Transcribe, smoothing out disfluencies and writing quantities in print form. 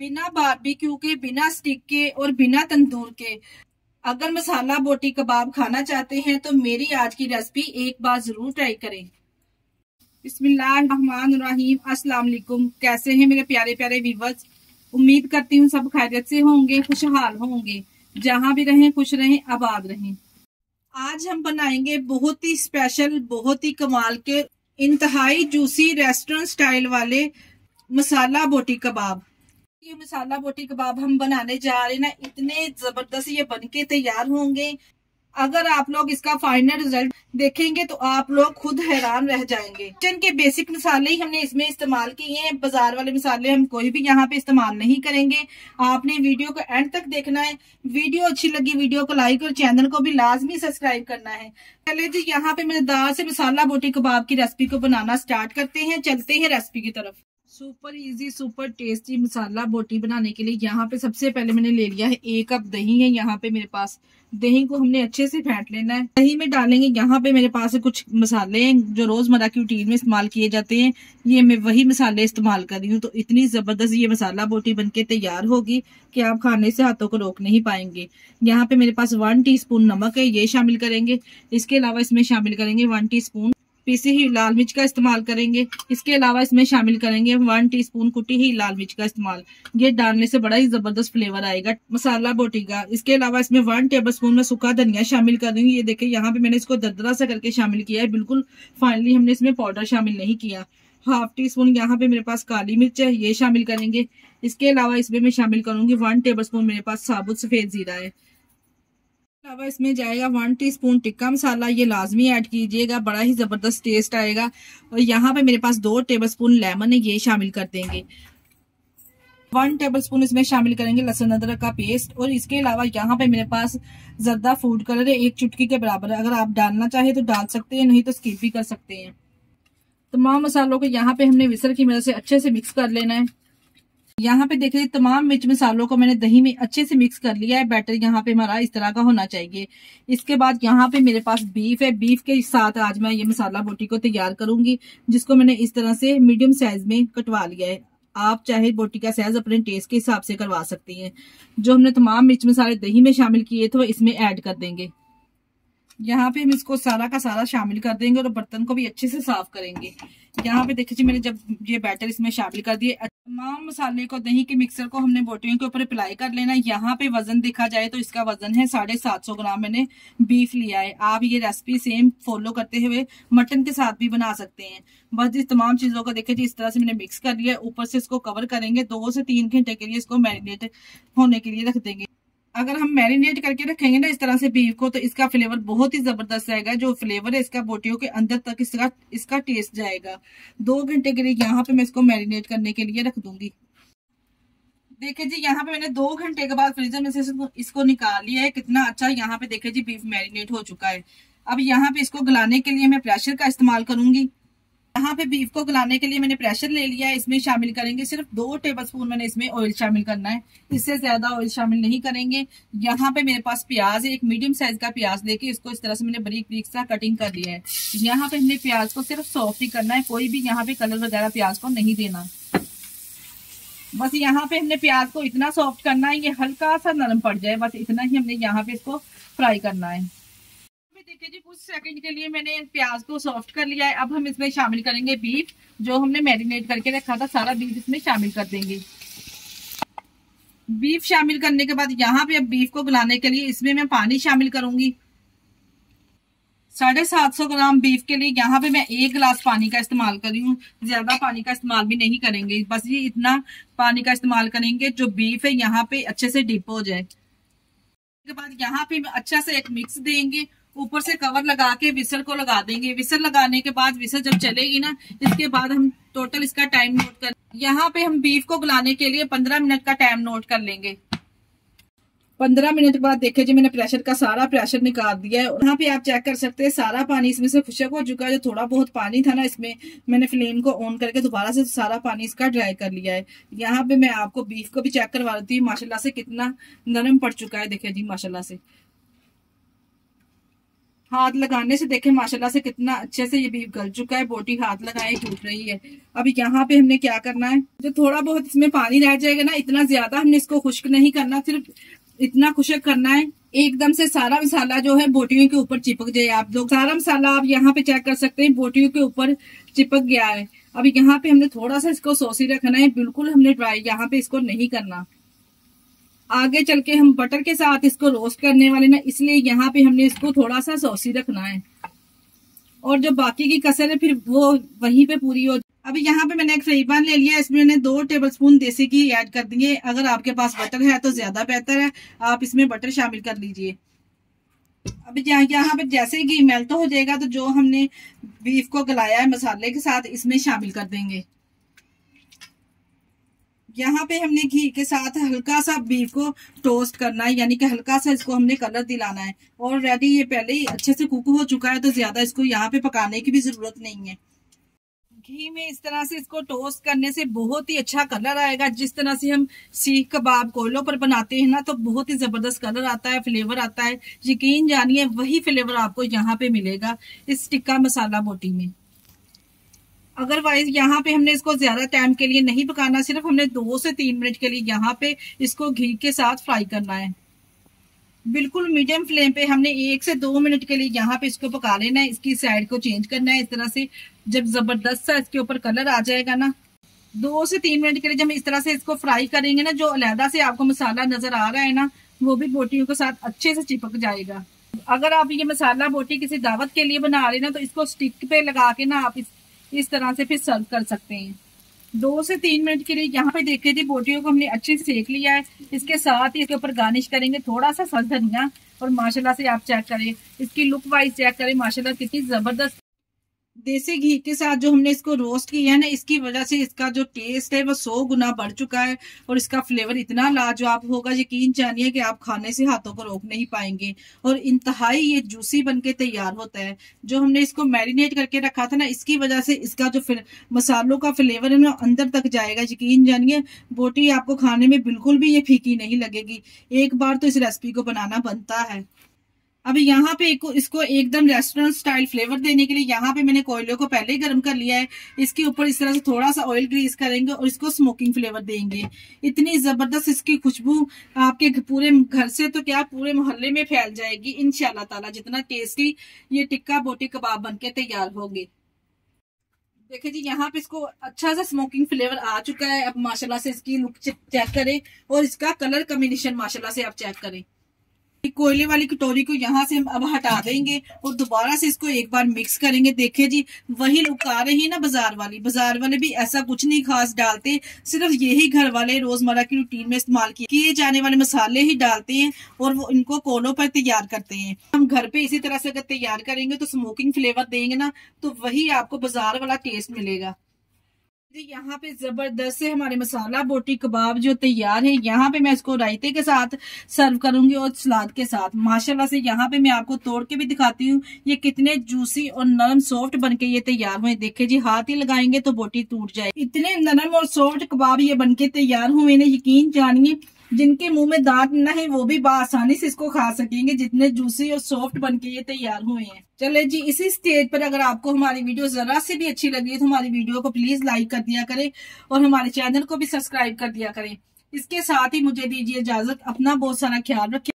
बिना बारबेक्यू के, बिना स्टिक के और बिना तंदूर के अगर मसाला बोटी कबाब खाना चाहते हैं तो मेरी आज की रेसिपी एक बार जरूर ट्राई करें। बिस्मिल्लाहिर्रहमानिर्रहीम। अस्सलाम वालेकुम। कैसे हैं मेरे प्यारे प्यारे व्यूअर्स? उम्मीद करती हूँ सब खैरियत से होंगे, खुशहाल होंगे, जहां भी रहें खुश रहें, आबाद रहें। आज हम बनाएंगे बहुत ही स्पेशल, बहुत ही कमाल के, इंतहाई जूसी रेस्टोरेंट स्टाइल वाले मसाला बोटी कबाब। ये मसाला बोटी कबाब हम बनाने जा रहे हैं ना, इतने जबरदस्त ये बनके तैयार होंगे। अगर आप लोग इसका फाइनल रिजल्ट देखेंगे तो आप लोग खुद हैरान रह जाएंगे। किचन के बेसिक मसाले ही हमने इसमें इस्तेमाल किए हैं, बाजार वाले मसाले हम कोई भी यहाँ पे इस्तेमाल नहीं करेंगे। आपने वीडियो को एंड तक देखना है। वीडियो अच्छी लगी वीडियो को लाइक और चैनल को भी लाजमी सब्सक्राइब करना है। चलिए जी, यहाँ पे मजेदार से मसाला बोटी कबाब की रेसिपी को बनाना स्टार्ट करते हैं। चलते हैं रेसिपी की तरफ। सुपर इजी, सुपर टेस्टी मसाला बोटी बनाने के लिए यहाँ पे सबसे पहले मैंने ले लिया है 1 कप दही है यहाँ पे मेरे पास। दही को हमने अच्छे से फेंट लेना है। दही में डालेंगे यहाँ पे मेरे पास कुछ मसाले हैं जो रोजमर्रा की रूटीन में इस्तेमाल किए जाते हैं। ये मैं वही मसाले इस्तेमाल कर रही हूँ। तो इतनी जबरदस्त ये मसाला बोटी बनके तैयार होगी कि आप खाने से हाथों को रोक नहीं पाएंगे। यहाँ पे मेरे पास 1 टीस्पून नमक है, ये शामिल करेंगे। इसके अलावा इसमें शामिल करेंगे 1 टीस्पून पीसी हुई लाल मिर्च का इस्तेमाल करेंगे। इसके अलावा इसमें शामिल करेंगे 1 टीस्पून कुटी हुई लाल मिर्च का इस्तेमाल। ये डालने से बड़ा ही जबरदस्त फ्लेवर आएगा मसाला बोटी का। इसके अलावा इसमें 1 टेबलस्पून में सूखा धनिया शामिल कर रही हूँ। ये देखिए यहाँ पे मैंने इसको दरदरा सा करके शामिल किया है, बिल्कुल फाइनली हमने इसमें पाउडर शामिल नहीं किया। 1/2 टीस्पून यहाँ पे मेरे पास काली मिर्च है, ये शामिल करेंगे। इसके अलावा इसमें मैं शामिल करूंगी 1 टेबलस्पून मेरे पास साबुत सफेद जीरा है। अलावा इसमें जाएगा 1 टीस्पून टिक्का मसाला, ये लाजमी ऐड कीजिएगा, बड़ा ही जबरदस्त टेस्ट आएगा। और यहाँ पे मेरे पास 2 टेबलस्पून लेमन है, ये शामिल कर देंगे। 1 टेबलस्पून इसमें शामिल करेंगे लहसुन अदरक का पेस्ट। और इसके अलावा यहाँ पे मेरे पास जर्दा फूड कलर है 1 चुटकी के बराबर। अगर आप डालना चाहे तो डाल सकते हैं, नहीं तो स्किप भी कर सकते हैं। तमाम मसालों को यहाँ पे हमने विस्कर की मदद से अच्छे से मिक्स कर लेना है। यहाँ पे देखिए तमाम मिर्च मसालों को मैंने दही में अच्छे से मिक्स कर लिया है। बैटर यहाँ पे हमारा इस तरह का होना चाहिए। इसके बाद यहाँ पे मेरे पास बीफ है, बीफ के साथ आज मैं ये मसाला बोटी को तैयार करूंगी, जिसको मैंने इस तरह से मीडियम साइज में कटवा लिया है। आप चाहे बोटी का साइज अपने टेस्ट के हिसाब से करवा सकती हैं। जो हमने तमाम मिर्च मसाले दही में शामिल किए थे वो इसमें ऐड कर देंगे। यहाँ पे हम इसको सारा का सारा शामिल कर देंगे और बर्तन को भी अच्छे से साफ करेंगे। यहाँ पे देखिए मैंने जब ये बैटर इसमें शामिल कर दिए, तमाम मसाले को दही के मिक्सर को हमने बोटियों के ऊपर अप्लाई कर लेना। यहाँ पे वजन देखा जाए तो इसका वजन है 750 ग्राम मैंने बीफ लिया है। आप ये रेसिपी सेम फॉलो करते हुए मटन के साथ भी बना सकते हैं। बस इस तमाम चीजों को देखिए इस तरह से मैंने मिक्स कर लिया। ऊपर से इसको कवर करेंगे, 2 से 3 घंटे के लिए इसको मैरिनेट होने के लिए रख देंगे। अगर हम मैरिनेट करके रखेंगे ना इस तरह से बीफ को, तो इसका फ्लेवर बहुत ही जबरदस्त आएगा। जो फ्लेवर है इसका बोटियों के अंदर तक इसका टेस्ट जाएगा। 2 घंटे के लिए यहाँ पे मैं इसको मैरिनेट करने के लिए रख दूंगी। देखिए जी यहाँ पे मैंने 2 घंटे के बाद फ्रीजर में से इसको निकाल लिया है। कितना अच्छा यहाँ पे देखिए जी बीफ मैरिनेट हो चुका है। अब यहाँ पे इसको गलाने के लिए मैं प्रेशर का इस्तेमाल करूंगी। यहाँ पे बीफ को गलाने के लिए मैंने प्रेशर ले लिया है। इसमें शामिल करेंगे सिर्फ 2 टेबलस्पून मैंने इसमें ऑयल शामिल करना है, इससे ज्यादा ऑयल शामिल नहीं करेंगे। यहाँ पे मेरे पास प्याज है, एक मीडियम साइज का प्याज लेके इसको इस तरह से मैंने बारीक बारीक सा कटिंग कर लिया है। यहाँ पे हमने प्याज को सिर्फ सॉफ्ट ही करना है, कोई भी यहाँ पे कलर वगैरह प्याज को नहीं देना। बस यहाँ पे हमने प्याज को इतना सॉफ्ट करना है ये हल्का सा नरम पड़ जाए, बस इतना ही हमने यहाँ पे इसको फ्राई करना है। देखिए जी कुछ सेकंड के लिए मैंने प्याज को सॉफ्ट कर लिया है। अब हम इसमें शामिल करेंगे बीफ, जो हमने मैरिनेट करके रखा था, सारा बीफ इसमें शामिल कर देंगे। बीफ शामिल करने के बाद यहाँ पे अब बीफ को गलाने के लिए इसमें मैं पानी शामिल करूंगी। 750 ग्राम बीफ के लिए यहाँ पे मैं 1 गिलास पानी का इस्तेमाल कर रही हूँ। ज्यादा पानी का इस्तेमाल भी नहीं करेंगे, बस ये इतना पानी का इस्तेमाल करेंगे जो बीफ है यहाँ पे अच्छे से डिप हो जाए। इसके बाद यहाँ पे अच्छा से एक मिक्स देंगे, ऊपर से कवर लगा के विसल को लगा देंगे। विसल लगाने के बाद विसल जब चलेगी ना, इसके बाद हम टोटल इसका टाइम नोट कर, यहाँ पे हम बीफ को गलाने के लिए 15 मिनट का टाइम नोट कर लेंगे। 15 मिनट के बाद देखिए जी मैंने प्रेशर का सारा प्रेशर निकाल दिया है। यहाँ पे आप चेक कर सकते हैं सारा पानी इसमें से खुशक हो चुका है। जो थोड़ा बहुत पानी था ना इसमें मैंने फ्लेम को ऑन करके दोबारा से सारा पानी इसका ड्राई कर लिया है। यहाँ पे मैं आपको बीफ को भी चेक करवा देती हूँ माशाल्लाह से कितना नरम पड़ चुका है। देखिए जी माशाल्लाह से हाथ लगाने से देखें माशाल्लाह से कितना अच्छे से ये बीफ गल चुका है। बोटी हाथ लगाए टूट रही है। अभी यहाँ पे हमने क्या करना है, जो थोड़ा बहुत इसमें पानी रह जाएगा ना, इतना ज्यादा हमने इसको खुश्क नहीं करना, सिर्फ इतना खुश्क करना है एकदम से सारा मसाला जो है बोटियों के ऊपर चिपक जाए। आप लोग सारा मसाला आप यहाँ पे चेक कर सकते हैं, बोटियों के ऊपर चिपक गया है। अभी यहाँ पे हमने थोड़ा सा इसको सॉसी रखना है, बिल्कुल हमने ड्राई यहाँ पे इसको नहीं करना। आगे चल के हम बटर के साथ इसको रोस्ट करने वाले ना, इसलिए यहाँ पे हमने इसको थोड़ा सा सॉसी रखना है, और जो बाकी की कसर है फिर वो वहीं पे पूरी हो। अभी यहाँ पे मैंने एक फ्राई पैन ले लिया, इसमें मैंने 2 टेबलस्पून देसी घी ऐड कर दिए। अगर आपके पास बटर है तो ज्यादा बेहतर है, आप इसमें बटर शामिल कर लीजिए। अभी यहाँ पे जैसे घी मेल्ट हो जाएगा तो जो हमने बीफ को गलाया है मसाले के साथ इसमें शामिल कर देंगे। यहाँ पे हमने घी के साथ हल्का सा बीफ को टोस्ट करना है, यानी कि हल्का सा इसको हमने कलर दिलाना है। ऑलरेडी ये पहले ही अच्छे से कुक हो चुका है, तो ज्यादा इसको यहाँ पे पकाने की भी जरूरत नहीं है। घी में इस तरह से इसको टोस्ट करने से बहुत ही अच्छा कलर आएगा। जिस तरह से हम सीख कबाब कोयलों पर बनाते हैं ना, तो बहुत ही जबरदस्त कलर आता है, फ्लेवर आता है। यकीन जानिए वही फ्लेवर आपको यहाँ पे मिलेगा इस टिक्का मसाला बोटी में। अदरवाइज यहाँ पे हमने इसको ज्यादा टाइम के लिए नहीं पकाना, सिर्फ हमने 2 से 3 मिनट के लिए यहाँ पे इसको घी के साथ फ्राई करना है। बिल्कुल मीडियम फ्लेम पे हमने 1 से 2 मिनट के लिए यहाँ पे इसको पका लेना है। इसकी साइड को चेंज करना है इस तरह से। जब जबरदस्त सा इसके ऊपर कलर आ जाएगा ना, 2 से 3 मिनट के लिए जब हम इस तरह से इसको फ्राई करेंगे ना, जो अलहदा से आपको मसाला नजर आ रहा है ना, वो भी बोटियों के साथ अच्छे से चिपक जाएगा। अगर आप ये मसाला बोटी किसी दावत के लिए बना रहे ना, तो इसको स्टिक पे लगा के ना आप इस तरह से फिर सर्व कर सकते हैं। 2 से 3 मिनट के लिए यहाँ पे देखे थी बोटियों को हमने अच्छे से सेक लिया है। इसके साथ ही इसके ऊपर गार्निश करेंगे थोड़ा सा सब्ज धनिया, और माशाल्लाह से आप चेक करें, इसकी लुक वाइज चेक करें, माशाल्लाह कितनी जबरदस्त। देसी घी के साथ जो हमने इसको रोस्ट किया है ना, इसकी वजह से इसका जो टेस्ट है वो 100 गुना बढ़ चुका है, और इसका फ्लेवर इतना लाजवाब होगा, यकीन जानिए कि आप खाने से हाथों को रोक नहीं पाएंगे। और इंतहाई ये जूसी बनके तैयार होता है। जो हमने इसको मैरिनेट करके रखा था ना, इसकी वजह से इसका जो मसालों का फ्लेवर है ना अंदर तक जाएगा। यकीन जानिए बोटी आपको खाने में बिल्कुल भी ये फीकी नहीं लगेगी। एक बार तो इस रेसिपी को बनाना बनता है। अभी यहाँ पे इसको एकदम रेस्टोरेंट स्टाइल फ्लेवर देने के लिए यहाँ पे मैंने कोयले को पहले ही गर्म कर लिया है। इसके ऊपर इस तरह से थोड़ा सा ऑयल ग्रीस करेंगे और इसको स्मोकिंग फ्लेवर देंगे। इतनी जबरदस्त इसकी खुशबू आपके पूरे घर से तो क्या पूरे मोहल्ले में फैल जाएगी इंशाल्लाह ताला। जितना टेस्टी ये टिक्का बोटी कबाब बनके तैयार होंगे। देखिए जी यहाँ पे इसको अच्छा सा स्मोकिंग फ्लेवर आ चुका है। अब माशाल्लाह से इसकी लुक चेक करें, और इसका कलर कॉम्बिनेशन माशाल्लाह से आप चेक करें। कोयले वाली कटोरी को यहाँ से हम अब हटा देंगे और दोबारा से इसको एक बार मिक्स करेंगे। देखिए जी वही लुक आ रही है ना बाजार वाली। बाजार वाले भी ऐसा कुछ नहीं खास डालते, सिर्फ यही घर वाले रोजमर्रा की रूटीन में इस्तेमाल किए जाने वाले मसाले ही डालते हैं, और वो इनको कोलों पर तैयार करते हैं। हम घर पे इसी तरह से अगर तैयार करेंगे तो स्मोकिंग फ्लेवर देंगे ना, तो वही आपको बाजार वाला टेस्ट मिलेगा। यहाँ पे जबरदस्त से हमारे मसाला बोटी कबाब जो तैयार है। यहाँ पे मैं इसको रायते के साथ सर्व करूंगी और सलाद के साथ। माशाल्लाह से यहाँ पे मैं आपको तोड़ के भी दिखाती हूँ ये कितने जूसी और नरम सॉफ्ट बनके ये तैयार हुए। देखे जी हाथ ही लगाएंगे तो बोटी टूट जाए, इतने नरम और सॉफ्ट कबाब ये बनके तैयार हुए ना। यकीन जानिए जिनके मुंह में दांत न है वो भी आसानी से इसको खा सकेंगे, जितने जूसी और सॉफ्ट बनके ये तैयार हुए हैं। चले जी इसी स्टेज पर अगर आपको हमारी वीडियो जरा से भी अच्छी लगी है तो हमारी वीडियो को प्लीज लाइक कर दिया करें, और हमारे चैनल को भी सब्सक्राइब कर दिया करें। इसके साथ ही मुझे दीजिए इजाजत। अपना बहुत सारा ख्याल रखें।